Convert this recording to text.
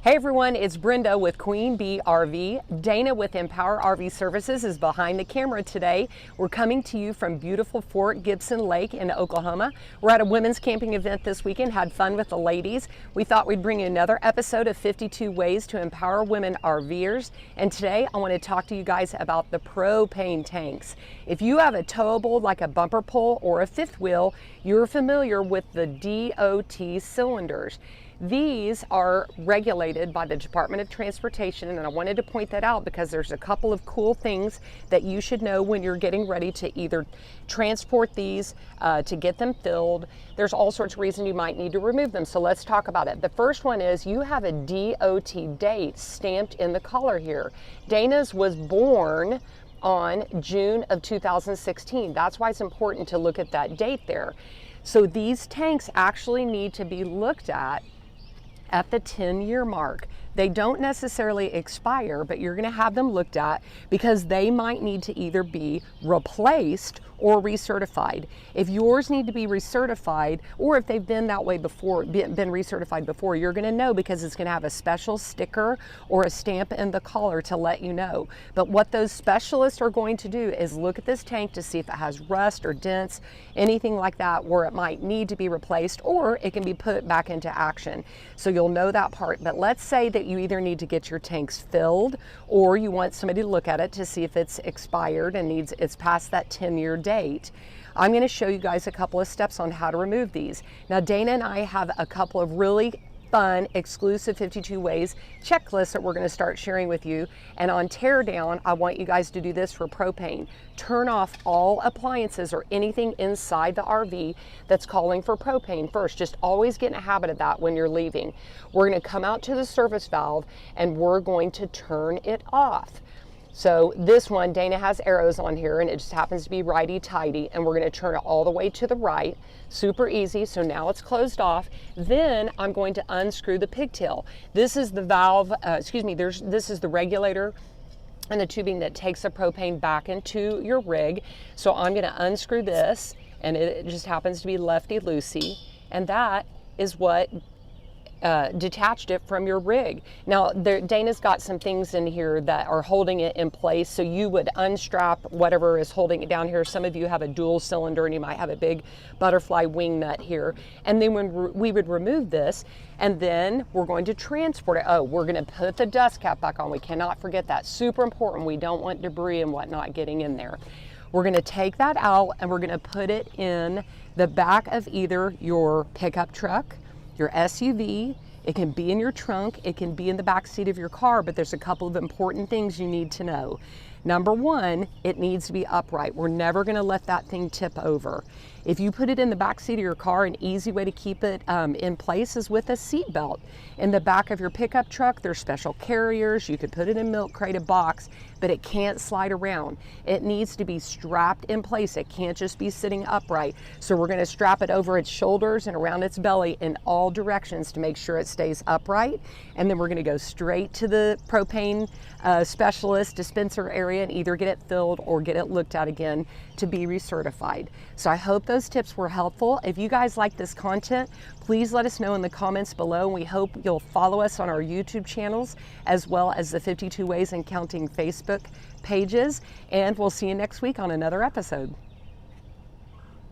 Hey everyone, it's Brenda with Queen Bee RV. Dana with Empower RV Services is behind the camera today. We're coming to you from beautiful Fort Gibson Lake in Oklahoma. We're at a women's camping event this weekend, had fun with the ladies. We thought we'd bring you another episode of 52 Ways to Empower Women RVers. And today I want to talk to you guys about the propane tanks. If you have a towable like a bumper pole or a fifth wheel, you're familiar with the DOT cylinders. These are regulated by the Department of Transportation, and I wanted to point that out because there's a couple of cool things that you should know when you're getting ready to either transport these to get them filled. There's all sorts of reasons you might need to remove them, so let's talk about it. The first one is you have a DOT date stamped in the collar here. Dana's was born on June of 2016. That's why it's important to look at that date there. So these tanks actually need to be looked at the 10-year mark. They don't necessarily expire, but you're going to have them looked at because they might need to either be replaced or recertified. If yours need to be recertified, or if they've been that way before, been recertified before, you're going to know because it's going to have a special sticker or a stamp in the collar to let you know. But what those specialists are going to do is look at this tank to see if it has rust or dents, anything like that, where it might need to be replaced or it can be put back into action. So you'll know that part. But let's say that you either need to get your tanks filled or you want somebody to look at it to see if it's expired and it's past that 10-year date. I'm going to show you guys a couple of steps on how to remove these. Now Dana and I have a couple of really fun exclusive 52 ways checklists that we're going to start sharing with you. And on teardown, I want you guys to do this for propane. Turn off all appliances or anything inside the RV that's calling for propane first. Just always get in a habit of that when you're leaving. We're going to come out to the service valve and we're going to turn it off. So this one, Dana has arrows on here and it just happens to be righty-tighty, and we're going to turn it all the way to the right. Super easy. So now it's closed off. Then I'm going to unscrew the pigtail. This is the valve, this is the regulator and the tubing that takes the propane back into your rig. So I'm going to unscrew this, and it just happens to be lefty-loosey, and that is what detached it from your rig. Now Dana's got some things in here that are holding it in place, so you would unstrap whatever is holding it down here. Some of you have a dual cylinder and you might have a big butterfly wing nut here, and then when we would remove this, and then we're going to transport it. Oh, we're going to put the dust cap back on. We cannot forget that. Super important. We don't want debris and whatnot getting in there. We're going to take that out and we're going to put it in the back of either your pickup truck, your SUV. It can be in your trunk, it can be in the back seat of your car, but there's a couple of important things you need to know. Number one, it needs to be upright. We're never going to let that thing tip over. If you put it in the back seat of your car, an easy way to keep it in place is with a seat belt. In the back of your pickup truck, there's special carriers. You could put it in milk crate, a box, but it can't slide around. It needs to be strapped in place. It can't just be sitting upright. So we're going to strap it over its shoulders and around its belly in all directions to make sure it stays upright. And then we're going to go straight to the propane specialist dispenser area and either get it filled or get it looked at again to be recertified. So I hope those tips were helpful. If you guys like this content, please let us know in the comments below, and we hope you'll follow us on our YouTube channels as well as the 52 Ways and Counting Facebook pages, and we'll see you next week on another episode.